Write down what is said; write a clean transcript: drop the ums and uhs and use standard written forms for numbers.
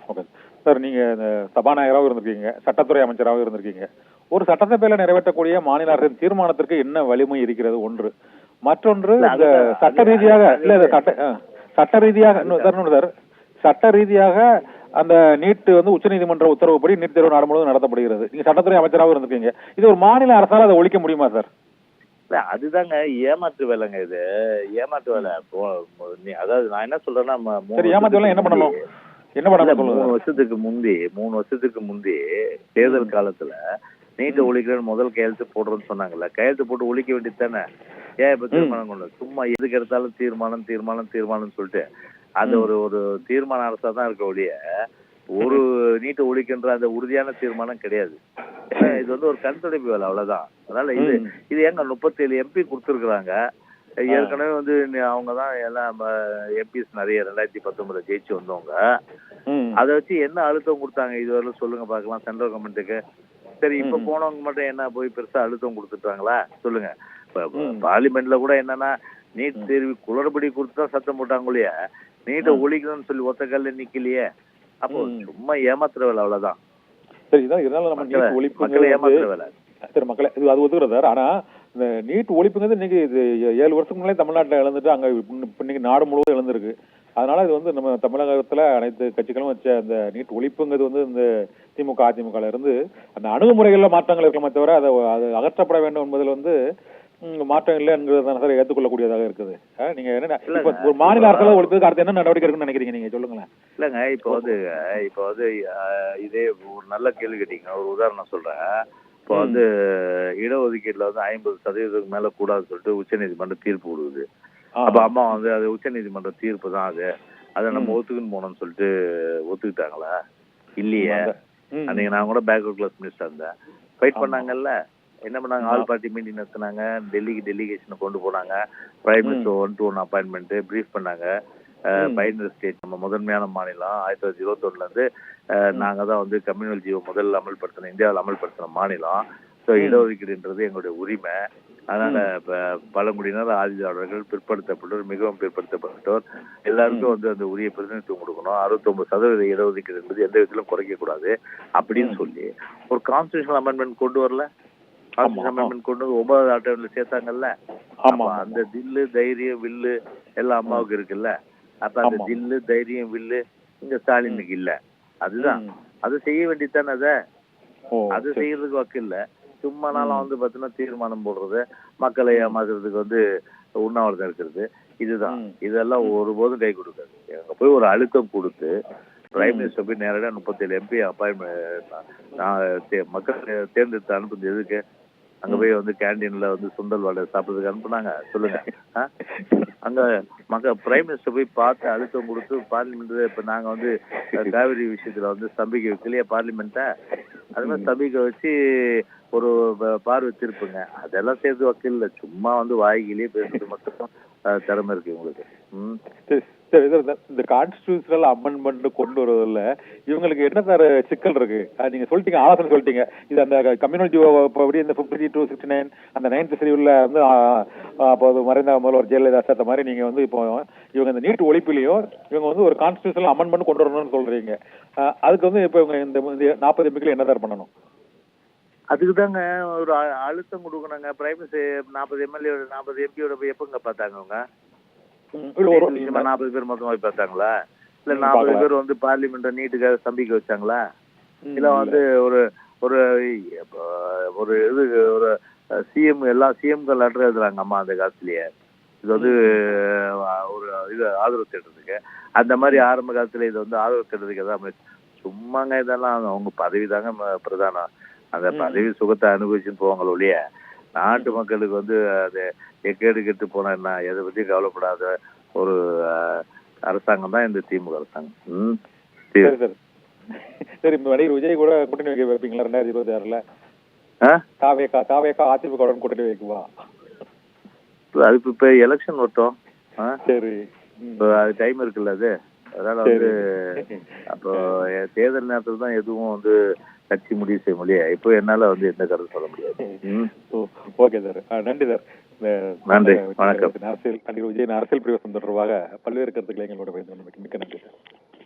Okay sir, நீங்க இந்த சபாநாயகராகவும் இருந்திருக்கீங்க, சட்டத்துறை அமைச்சராகவும் இருந்திருக்கீங்க. ஒரு சட்டசபையில நிறைவேற்றக்கூடிய மாநில அரசின் தீர்மானத்திற்கு என்ன வலிமை இருக்கிறது ஒன்று. மற்றொன்று இந்த சட்ட ரீதியாக சட்ட ரீதியாக சட்ட ரீதியாக அந்த நீட் வந்து உச்சநீதிமன்ற உத்தரவுப்படி நீட் தேர்வு நாடு முழுவதும் நடத்தப்படுகிறது. நீங்க சட்டத்துறை அமைச்சராகவும் இருந்திருக்கீங்க. இது ஒரு மாநில அரசால அதை ஒழிக்க முடியுமா சார்? அதுதாங்க ஏமாற்று வேலைங்க. இது ஏமாற்று வேலை. அதாவது நான் என்ன சொல்றேன்னா, ஏமாற்று வேலை என்ன பண்ணணும்? 3 வருஷத்துக்கு முந்தி தேர்தல் காலத்துல நீட்டை ஒழிக்கிறேன்னு முதல் கையெழுத்து போடுறோம்னு சொன்னாங்கல்ல. கையெழுத்து போட்டு ஒழிக்க வேண்டியது தானே. ஏன் இப்ப தீர்மானம் கொண்டு சும்மா எதுக்கு எடுத்தாலும் தீர்மானம் சொல்லிட்டு அந்த ஒரு தீர்மான அரசா தான் இருக்க ஒழிய ஒரு நீட்டை ஒழிக்கின்ற அந்த உறுதியான தீர்மானம் கிடையாது. ஏன்னா இது வந்து ஒரு கண் துடைப்பு வேலை, அவ்வளவுதான். அதனால இது எங்க 37 MP கொடுத்துருக்குறாங்க. ஏற்கனவே வந்து அவங்கதான் எல்லாம் எம்பிஸ் நிறைய 2019 ஜெயிச்சு வந்தவங்க. அதை வச்சு என்ன அழுத்தம் கொடுத்தாங்க இதுவரையிலும் சொல்லுங்க பாக்கலாம் சென்ட்ரல் கவர்மெண்ட்டுக்கு. சரி, இப்ப போனவங்க மட்டும் என்ன போய் பெருசா அழுத்தம் கொடுத்துட்டாங்களா சொல்லுங்க. பார்லிமெண்ட்ல கூட என்னன்னா நீட் தேர்வு குளறுபடி கொடுத்துதான் சத்தம் போட்டாங்க இல்லையா, நீட்டை ஒழிக்கணும்னு சொல்லி ஒத்த கல்ல நிக்கலையே. அப்போ சும்மா ஏமாத்துற வேலை, அவ்வளவுதான். சரி, இதான் இருந்தாலும் நம்ம நீட் ஒழிப்பு ஏமாத்துற வேலை. சரி மக்களே, இது அது ஒத்துக்கிறேன் சார். ஆனா இந்த நீட் ஒழிப்புங்கிறது இன்னைக்கு இது 7 வருஷத்துக்கு முன்னாலே தமிழ்நாட்டில் இழந்துட்டு அங்க இன்னைக்கு நாடு முழுவதும் இழந்திருக்கு. அதனால இது வந்து நம்ம தமிழகத்துல அனைத்து கட்சிகளும் வச்ச அந்த நீட் ஒழிப்புங்கிறது வந்து இந்த திமுக அதிமுகல இருந்து அந்த அணுகுமுறைகள்ல மாற்றங்கள் இருக்கலாமே தவிர அது அகற்றப்பட வேண்டும் என்பதில் வந்து மாற்றம் இல்லை என்கிறத சார் ஏற்றுக்கொள்ளக்கூடியதாக இருக்குது. நீங்க என்ன ஒரு மாநில அரசால ஒழிப்பதுக்கு அடுத்து என்ன நடவடிக்கை இருக்குன்னு நினைக்கிறீங்க? நீங்க சொல்லுங்களேன். இல்லங்க, இப்போ வந்து இதே ஒரு நல்ல கேள்வி கேட்டீங்க. ஒரு உதாரணம் சொல்றேன். இப்போ வந்து இடஒதுக்கீட்டுல வந்து 50% மேல கூடாதுன்னு சொல்லிட்டு உச்சநீதிமன்றம் தீர்ப்பு கொடுக்குது. அப்ப அம்மா வந்து அது உச்சநீதிமன்ற தீர்ப்பு தான் அதை நம்ம ஒத்துக்குன்னு போனோம்னு சொல்லிட்டு ஒத்துக்கிட்டாங்களா? இல்லையே. அன்னைக்கு நான் கூட பேக்வர்ட் கிளாஸ் மினிஸ்டர் இருந்தேன். ஃபைட் பண்ணாங்கல்ல. என்ன பண்ணாங்க? ஆல் பார்ட்டி மீட்டிங் நடத்தினாங்க. டெல்லிக்கு டெலிகேஷனை கொண்டு போனாங்க. Prime minister 1-to-1 appointment brief பண்ணாங்க. பைனரி ஸ்டேட் நம்ம முதன்மையான மாநிலம் 1921 இருந்து நாங்க தான் வந்து கம்யூனல் ஜியோ முதல்ல அமல்படுத்தின, இந்தியாவில் அமல்படுத்தின மாநிலம். ஸோ இடஒதுக்கீடுன்றது எங்களுடைய உரிமை. அதனால பழங்குடியினர், ஆதிதிராவிடர்கள், பிற்படுத்தப்பட்டோர், மிகவும் பிற்படுத்தப்பட்டோர் எல்லாருக்கும் வந்து அந்த உரிய பிரதிநிதித்துவம் கொடுக்கணும். 69% இடஒதுக்கீடு என்பது எந்த விதத்திலும் குறைக்க கூடாது அப்படின்னு சொல்லி ஒரு கான்ஸ்டிடியூஷனல் அமெண்ட்மெண்ட் கொண்டு வரல. கான்ஸ்டிடியூஷனல் அமெண்ட்மெண்ட் கொண்டு வந்து 9வது அட்டவணையில சேர்த்தாங்கல்ல. அந்த தில்லு தைரியம் வில்லு எல்லாம் அம்மாவுக்கு இருக்குல்ல. அப்ப அந்த தில்லு தைரியம் வில்லு இங்க ஸ்டாலினுக்கு இல்ல. அதுதான் அது செய்ய வேண்டியதானே. அது செய்யறதுக்கு வக்கு இல்ல. சும்மா நாளும் வந்து பாத்தீங்கன்னா தீர்மானம் போடுறது, மக்களை ஏமாத்துறதுக்கு வந்து உண்ணாவிரதம் இருக்கிறது, இதுதான். இதெல்லாம் ஒருபோதும் கை கொடுக்காது. அங்க போய் ஒரு அழுத்தம் கொடுத்து பிரைம் மினிஸ்டர் போய் நேரடியாக 37 MP அப்பாயின்மெண்ட் மக்கள் தேர்ந்தெடுத்து அனுப்புறது எதுக்கு? அங்க போய் வந்து கேண்டீன்ல வந்து சுண்டல் வடை சாப்பிட்றதுக்கு அனுப்புனாங்க சொல்லுங்க. அங்க பிரைம் மினிஸ்டர் போய் பார்த்து அழுத்தம் கொடுத்து பார்லிமெண்ட் இப்ப நாங்க வந்து காவிரி விஷயத்துல வந்து ஸ்தம்பிக்க வைக்கலையே பார்லிமெண்ட்டை, அது மாதிரி ஸ்தம்பிக்க வச்சு ஒரு பார்வை திருப்புங்க. அதெல்லாம் சேர்த்து வக்கீல் சும்மா வந்து வாய்கிலேயே பேசுறது மட்டும் திறமை இருக்கு உங்களுக்கு. இந்த கான்ஸ்டிடியூஷனல் அமெண்ட்மெண்ட் கொண்டு வருவதில்ல இவங்களுக்கு என்ன சார் சிக்கல் இருக்கு? நீங்க சொல்லிட்டீங்க, ஆலோசனை சொல்லிட்டீங்க. இது அந்த கம்யூனல் ஜியோ இந்த 52-69 அந்த 9th ஷெட்யூல்ல வந்து அப்போது மறைந்த முதல்வர் ஜெயலலிதா சேர்த்த மாதிரி நீங்க வந்து இப்போ இவங்க இந்த நீட் ஒழிப்புலையும் இவங்க வந்து ஒரு கான்ஸ்டிடியூஷனல் அமெண்ட்மெண்ட் கொண்டு வரணும்னு சொல்றீங்க. அதுக்கு வந்து இப்போ இவங்க இந்த 40 MPக்கள் என்ன சார் பண்ணணும்? அதுக்கு தாங்க ஒரு அழுத்தம் கொடுக்கணுங்க. பிரைம் மினிஸ்டர் 40 MLA 40 MPயோட போய் எப்பங்க பார்த்தாங்க அவங்க? 40 பேர் மொத்தமா போய் பார்த்தாங்களா? இல்ல 40 பேர் வந்து பார்லிமெண்ட் நீட்டுக்காக ஸ்தம்பிக்க வச்சாங்களா? இல்ல வந்து ஒரு ஒரு ஒரு இது ஒரு சிஎம் எல்லா சிஎம்கள் லெட்டர் எழுதுறாங்க அம்மா அந்த காலத்திலேயே. இது வந்து ஒரு இது ஆதரவு தேடுறதுக்கு. அந்த மாதிரி ஆரம்ப காலத்துல இது வந்து ஆதரவு தேடுறதுக்கு எதாவது சும்மாங்க. இதெல்லாம் அவங்க பதவி தாங்க பிரதானம். அந்த பதவி சுகத்தை அனுபவிச்சுன்னு போவாங்களோ ஒழிய நாட்டு மக்களுக்கு வந்து அது எக்கேடு கெட்டு போனா என்ன, எதை பத்தி கவலைப்படாத ஒரு அரசாங்கம் தான் இந்த திமுக அரசாங்கம். சரி, நடிகர் விஜய் கூட கூட்டணி வைப்பீங்களா 2026ல? காவேக்கா அதிமுக கூட்டணி வைக்குவா? அது இப்ப எலெக்ஷன் வரட்டும். சரி, அது டைம் இருக்குல்ல. அது அதனால வந்து அப்போ தேர்தல் நேரத்துல தான் எதுவும் வந்து கட்சி முடிவு செய்ய முடியாது. இப்போ என்னால வந்து எந்த கருத்து சொல்ல முடியாது. ஓகே சார், நன்றி சார். நன்றி, வணக்கம். நடிகர் விஜய் அரசியல் பிரவேசம் தொடர்பாக பல்வேறு கருத்துக்களை எங்களோட மிக்க நன்றி சார்.